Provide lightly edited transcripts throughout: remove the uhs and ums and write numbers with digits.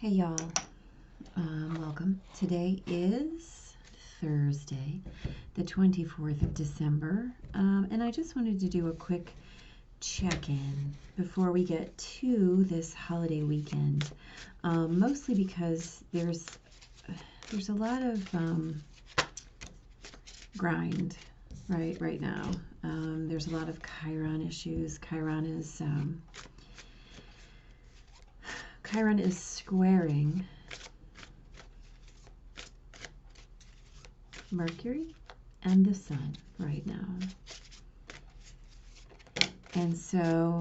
Hey y'all, welcome. Today is Thursday, the 24th of December, and I just wanted to do a quick check-in before we get to this holiday weekend, mostly because there's a lot of grind right now. There's a lot of Chiron issues. Chiron is squaring Mercury and the Sun right now. And so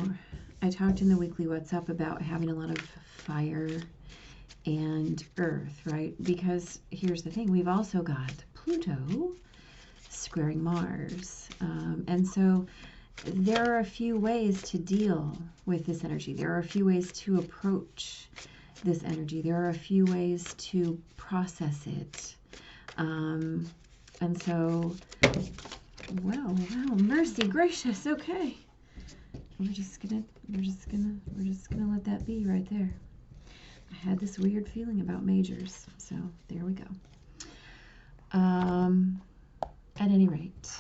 I talked in the weekly What's Up about having a lot of fire and earth, right? Because here's the thing, we've also got Pluto squaring Mars. And so there are a few ways to deal with this energy. There are a few ways to approach this energy. There are a few ways to process it. And so, wow, mercy gracious. Okay, we're just gonna let that be right there. I had this weird feeling about majors, so there we go. At any rate,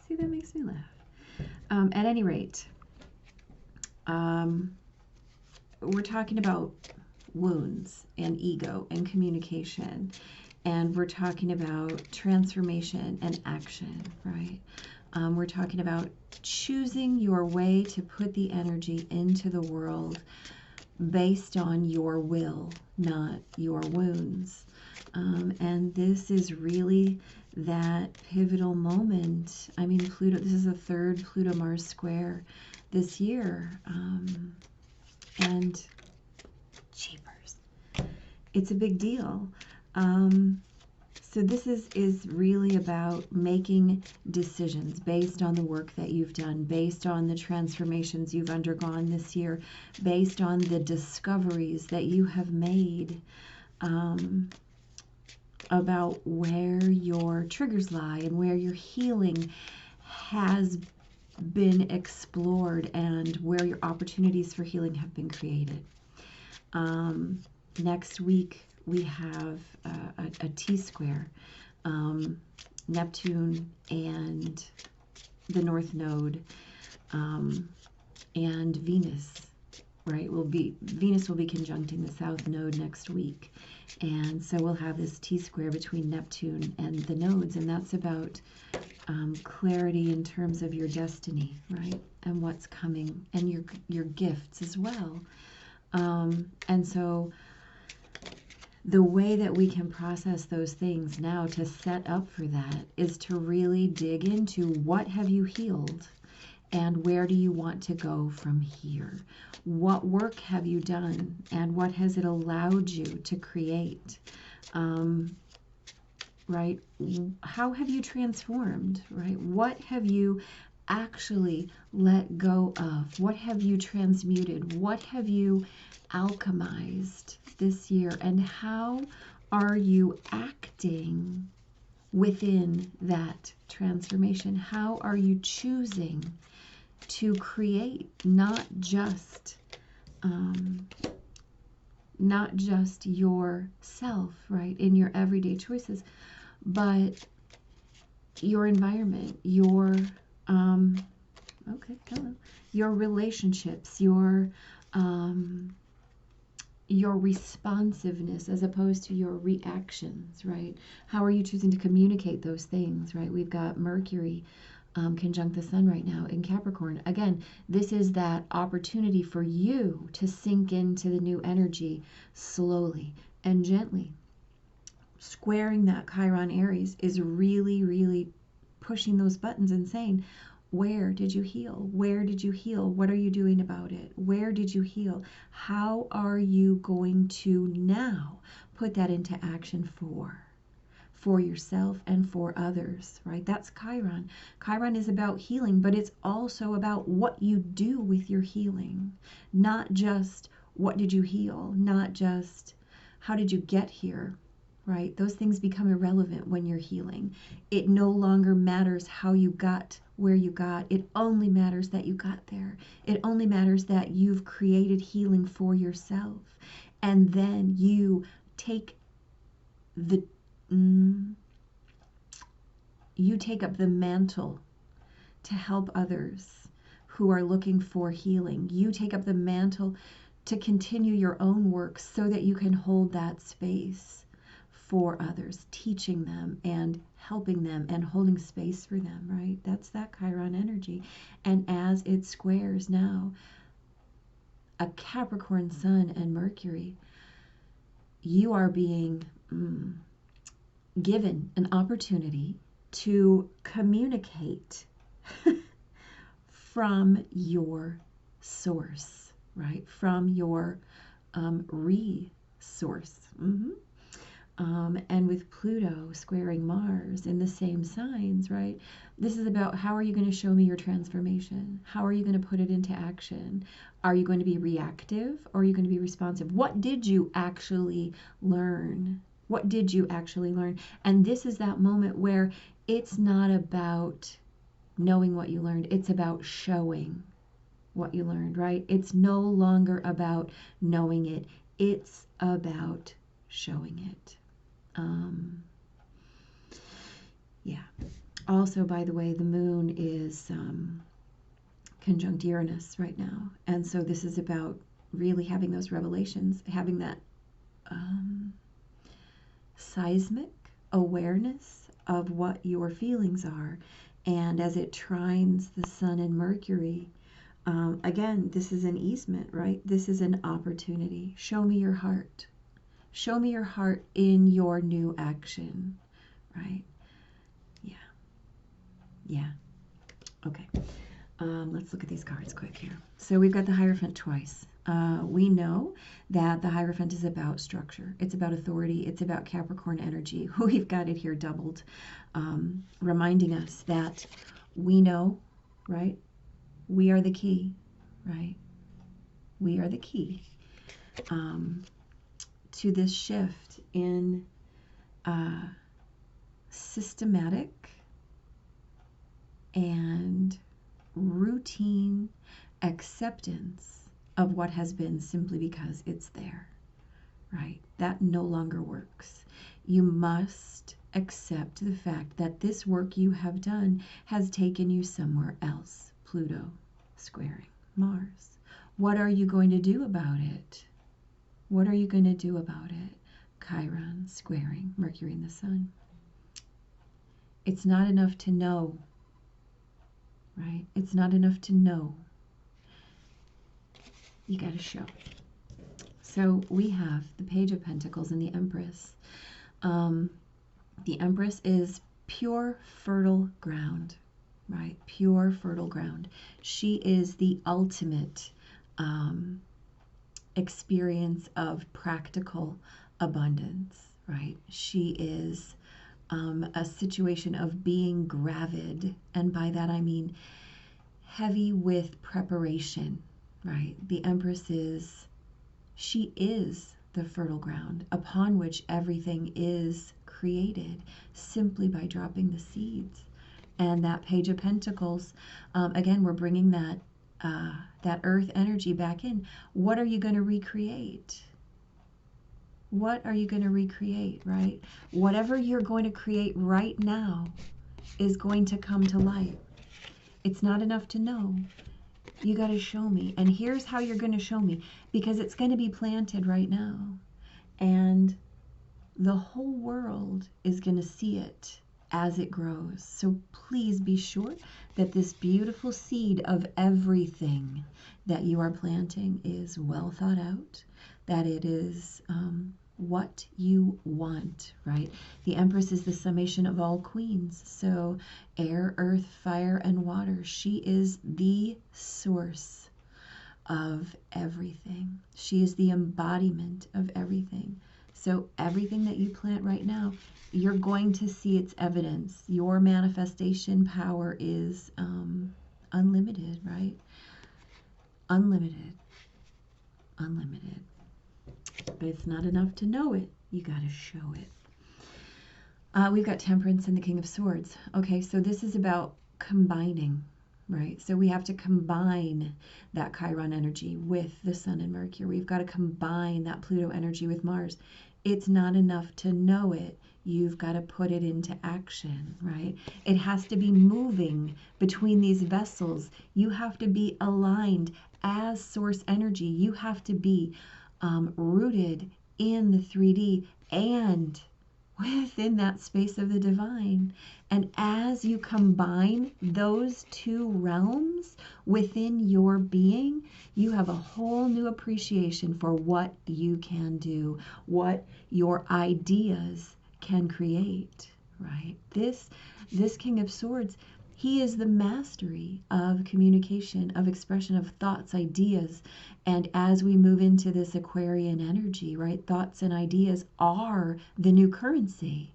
see, that makes me laugh. At any rate, we're talking about wounds and ego and communication, and we're talking about transformation and action, right? We're talking about choosing your way to put the energy into the world based on your will, not your wounds. And this is really that pivotal moment. I mean, Pluto, this is the third Pluto-Mars square this year. And jeepers, it's a big deal. So this is really about making decisions based on the work that you've done, based on the transformations you've undergone this year, based on the discoveries that you have made about where your triggers lie and where your healing has been explored and where your opportunities for healing have been created. Next week, we have a T-square, Neptune and the North Node, and Venus, right? Venus will be conjuncting the South Node next week. And so we'll have this T-square between Neptune and the nodes, and that's about clarity in terms of your destiny, right? And what's coming, and your gifts as well. And so the way that we can process those things now to set up for that is to really dig into what have you healed and where do you want to go from here? What work have you done and what has it allowed you to create? Right? How have you transformed, right? What have you actually let go of? What have you transmuted? What have you alchemized this year? And how are you acting within that transformation? How are you choosing to create not just yourself, right, in your everyday choices, but your environment, your your relationships, your responsiveness as opposed to your reactions, right? How are you choosing to communicate those things, right? We've got Mercury conjunct the Sun right now in Capricorn. Again, this is that opportunity for you to sink into the new energy slowly and gently. Squaring that Chiron Aries is really, really pushing those buttons and saying, where did you heal? Where did you heal? What are you doing about it? Where did you heal? How are you going to now put that into action for yourself and for others, right? That's Chiron. Chiron is about healing, but it's also about what you do with your healing. Not just what did you heal, not just how did you get here, right? Those things become irrelevant when you're healing. It no longer matters how you got where you got. It only matters that you got there. It only matters that you've created healing for yourself. And then you take the you take up the mantle to help others who are looking for healing. You take up the mantle to continue your own work so that you can hold that space for others, teaching them and helping them and holding space for them, right? That's that Chiron energy. And as it squares now a Capricorn Sun and Mercury, you are being given an opportunity to communicate from your source, right? From your resource. And with Pluto squaring Mars in the same signs, right? This is about, how are you going to show me your transformation? How are you going to put it into action? Are you going to be reactive, or are you going to be responsive? What did you actually learn? What did you actually learn? And this is that moment where it's not about knowing what you learned. It's about showing what you learned, right? It's no longer about knowing it. It's about showing it. Yeah. Also, by the way, the moon is conjunct Uranus right now. And so this is about really having those revelations, having that seismic awareness of what your feelings are. And as it trines the Sun and Mercury, again, this is an easement, right? This is an opportunity. Show me your heart. Show me your heart in your new action, right? Yeah. Yeah. Okay. Let's look at these cards quick here. So we've got the Hierophant twice. We know that the Hierophant is about structure. It's about authority. It's about Capricorn energy. We've got it here doubled, reminding us that we know, right? We are the key, right? We are the key to this shift in systematic and routine acceptance of what has been simply because it's there, right? That no longer works. You must accept the fact that this work you have done has taken you somewhere else. Pluto squaring Mars. What are you going to do about it? What are you going to do about it? Chiron squaring Mercury and the Sun. It's not enough to know, right? It's not enough to know. You got to show. So we have the Page of Pentacles and the Empress. The Empress is pure fertile ground, right? Pure fertile ground. She is the ultimate experience of practical abundance, right? She is a situation of being gravid, and by that I mean heavy with preparation, right? The Empress she is the fertile ground upon which everything is created simply by dropping the seeds. And that Page of Pentacles, again, we're bringing that earth energy back in. What are you going to recreate? What are you going to recreate, right? Whatever you're going to create right now is going to come to light. It's not enough to know. You got to show me. And here's how you're going to show me, because it's going to be planted right now. And the whole world is going to see it as it grows. So please be sure that this beautiful seed of everything that you are planting is well thought out, that it is what you want, right? The Empress is the summation of all queens. So air, earth, fire, and water. She is the source of everything. She is the embodiment of everything. So everything that you plant right now, you're going to see its evidence. Your manifestation power is unlimited, right? Unlimited. Unlimited. But it's not enough to know it. You got to show it. We've got Temperance and the King of Swords. Okay, so this is about combining, right? So we have to combine that Chiron energy with the Sun and Mercury. We've got to combine that Pluto energy with Mars. It's not enough to know it. You've got to put it into action, right? It has to be moving between these vessels. You have to be aligned as source energy. You have to be rooted in the 3D and within that space of the divine. And as you combine those two realms within your being, you have a whole new appreciation for what you can do, what your ideas can create, right? This King of Swords, he is the mastery of communication, of expression of thoughts, ideas. And as we move into this Aquarian energy, right, thoughts and ideas are the new currency.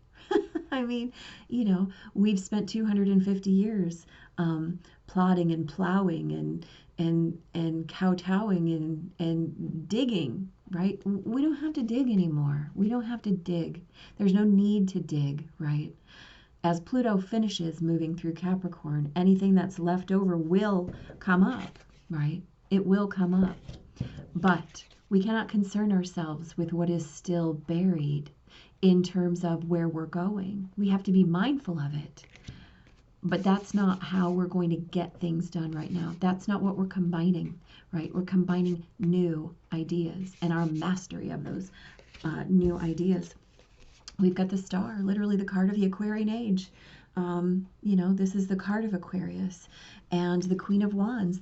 I mean, you know, we've spent 250 years plodding and plowing and kowtowing and digging, right? We don't have to dig anymore. We don't have to dig. There's no need to dig, right? As Pluto finishes moving through Capricorn, anything that's left over will come up, right? It will come up. But we cannot concern ourselves with what is still buried in terms of where we're going. We have to be mindful of it. But that's not how we're going to get things done right now. That's not what we're combining, right? We're combining new ideas and our mastery of those new ideas. We've got the star, literally the card of the Aquarian age. You know, this is the card of Aquarius. And the Queen of Wands,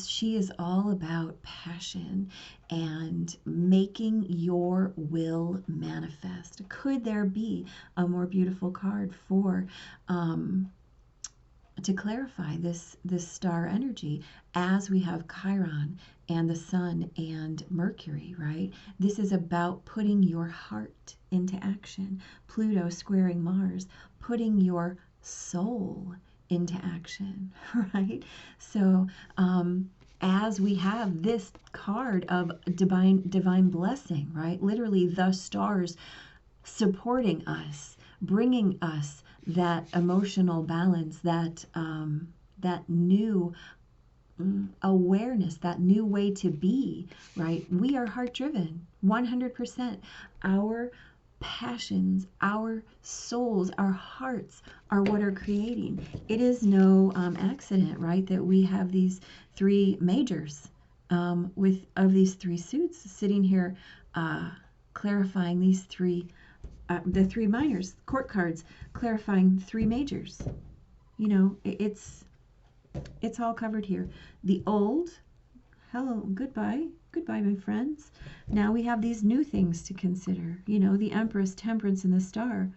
she is all about passion and making your will manifest. Could there be a more beautiful card for to clarify this star energy as we have Chiron and the Sun and Mercury, right? This is about putting your heart into action. Pluto squaring Mars, putting your soul into action, right? So as we have this card of divine blessing, right? Literally the stars supporting us, bringing us that emotional balance, that new awareness, that new way to be, right? We are heart driven, 100%. Our passions, our souls, our hearts are what are creating. It is no accident, right, that we have these three majors of these three suits sitting here clarifying these three the three minors, court cards clarifying three majors. You know, it's all covered here. The old, hello, goodbye, my friends. Now we have these new things to consider. You know, the Empress, Temperance, and the Star.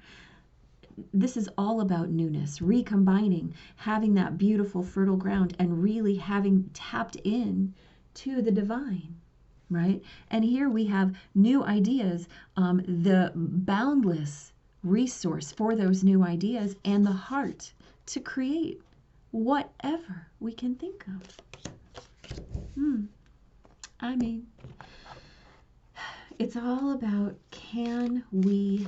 This is all about newness, recombining, having that beautiful fertile ground, and really having tapped in to the divine. Right? And here we have new ideas, the boundless resource for those new ideas, and the heart to create whatever we can think of. I mean, it's all about can we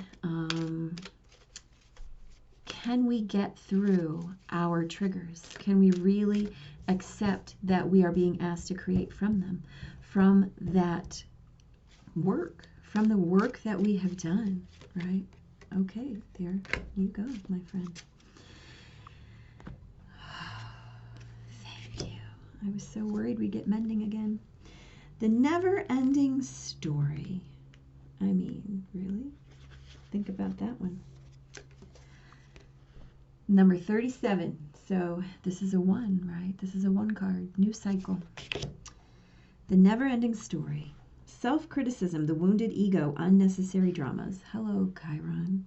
get through our triggers? Can we really accept that we are being asked to create from them? From that work, from the work that we have done, right? Okay, there you go, my friend. Thank you. I was so worried we'd get mending again. The never-ending story. I mean, really? Think about that one. Number 37. So this is a 1, right? This is a 1 card. New cycle. The never-ending story. Self-criticism, the wounded ego, unnecessary dramas. Hello, Chiron.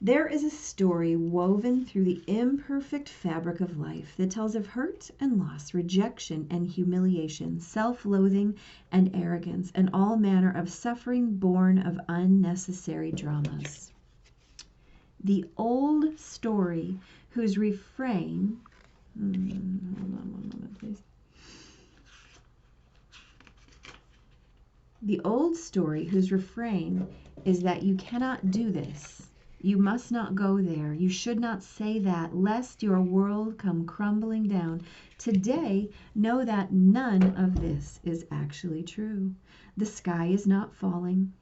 There is a story woven through the imperfect fabric of life that tells of hurt and loss, rejection and humiliation, self-loathing and arrogance, and all manner of suffering born of unnecessary dramas. The old story whose refrain... hold on one moment, please. The old story whose refrain is that you cannot do this You must not go there. You should not say that, lest your world come crumbling down. Today, know that none of this is actually true. The sky is not falling.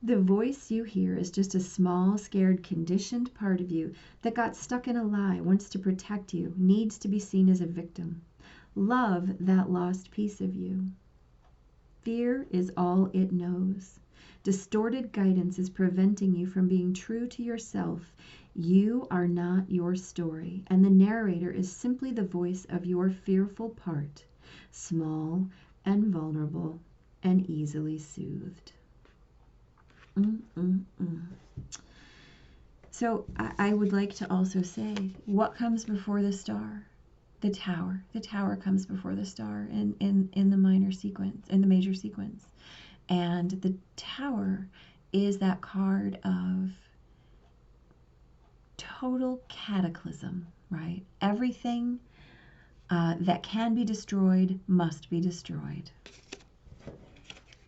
The voice you hear is just a small, scared, conditioned part of you that got stuck in a lie, wants to protect you, needs to be seen as a victim. Love that lost piece of you. Fear is all it knows. Distorted guidance is preventing you from being true to yourself. You are not your story, and the narrator is simply the voice of your fearful part, small and vulnerable and easily soothed. So I would like to also say, what comes before the star? The tower. The tower comes before the star in the minor sequence, in the major sequence. And the tower is that card of total cataclysm, right? Everything that can be destroyed must be destroyed.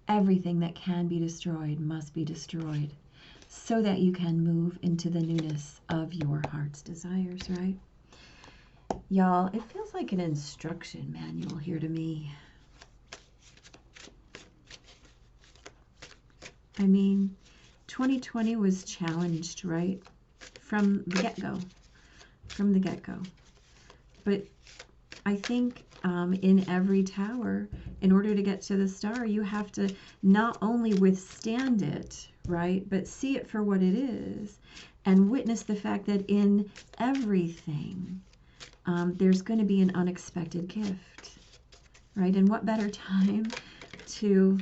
Everything that can be destroyed must be destroyed so that you can move into the newness of your heart's desires, right? Y'all, it feels like an instruction manual here to me. I mean, 2020 was challenged, right? From the get-go. From the get-go. But I think in every tower, in order to get to the star, you have to not only withstand it, right, but see it for what it is and witness the fact that in everything there's going to be an unexpected gift, right? And what better time to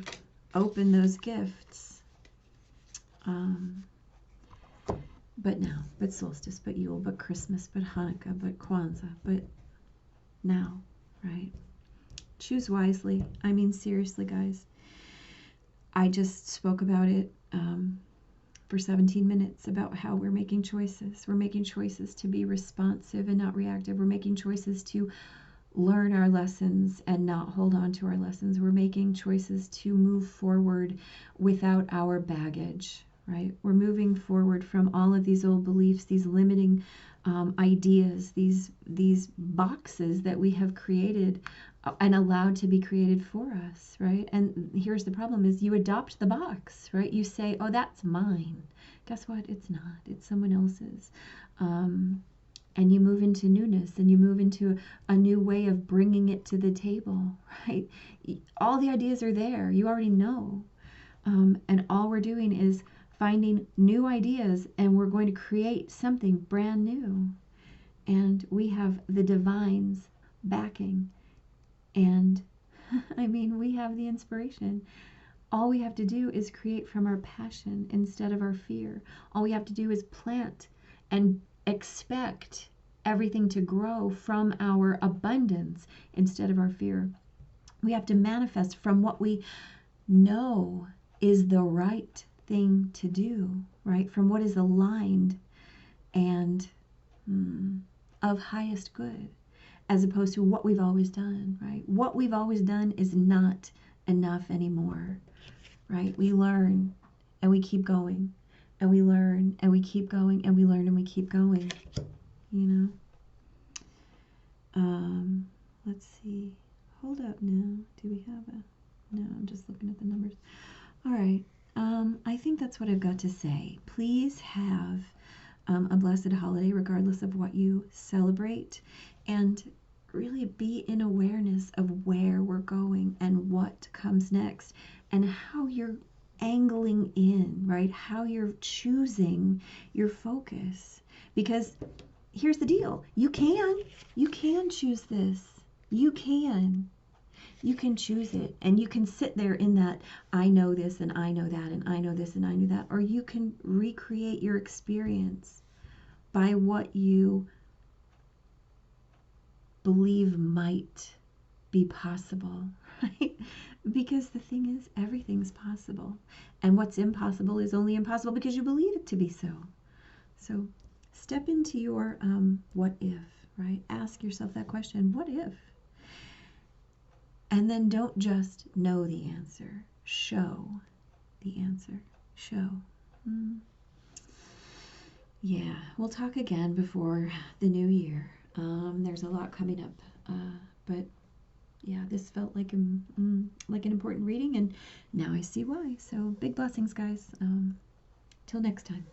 open those gifts? But now, but solstice, but Yule, but Christmas, but Hanukkah, but Kwanzaa, but now, right? Choose wisely. I mean, seriously, guys. I just spoke about it for 17 minutes about how we're making choices. We're making choices to be responsive and not reactive. We're making choices to learn our lessons and not hold on to our lessons. We're making choices to move forward without our baggage, right? We're moving forward from all of these old beliefs, these limiting ideas, these boxes that we have created and allowed to be created for us, right? And here's the problem is you adopt the box, right? You say, oh, that's mine. Guess what? It's not. It's someone else's. And you move into newness and you move into a new way of bringing it to the table, right? All the ideas are there. You already know. And all we're doing is finding new ideas, and we're going to create something brand new. And we have the divine's backing. And I mean, we have the inspiration. All we have to do is create from our passion instead of our fear. All we have to do is plant and expect everything to grow from our abundance instead of our fear. We have to manifest from what we know is the right thing to do, right? From what is aligned and of highest good, as opposed to what we've always done, right? What we've always done is not enough anymore, right? We learn and we keep going, and we learn and we keep going, and we learn and we keep going, you know? Let's see. Hold up now. Do we have a... No, I'm just looking at the numbers. All right. I think that's what I've got to say. Please have a blessed holiday, regardless of what you celebrate, and really be in awareness of where we're going and what comes next and how you're angling in, right? How you're choosing your focus. Because here's the deal. You can choose this. You can choose it, and you can sit there in that I know this and I know that and I know this and I know that, or you can recreate your experience by what you believe might be possible, right? Because the thing is, everything's possible, and what's impossible is only impossible because you believe it to be so. So step into your what if, right? Ask yourself that question, what if? And then don't just know the answer. Show the answer. Show. Yeah, we'll talk again before the new year. There's a lot coming up, but yeah, this felt like an important reading, and now I see why. So big blessings, guys. Till next time.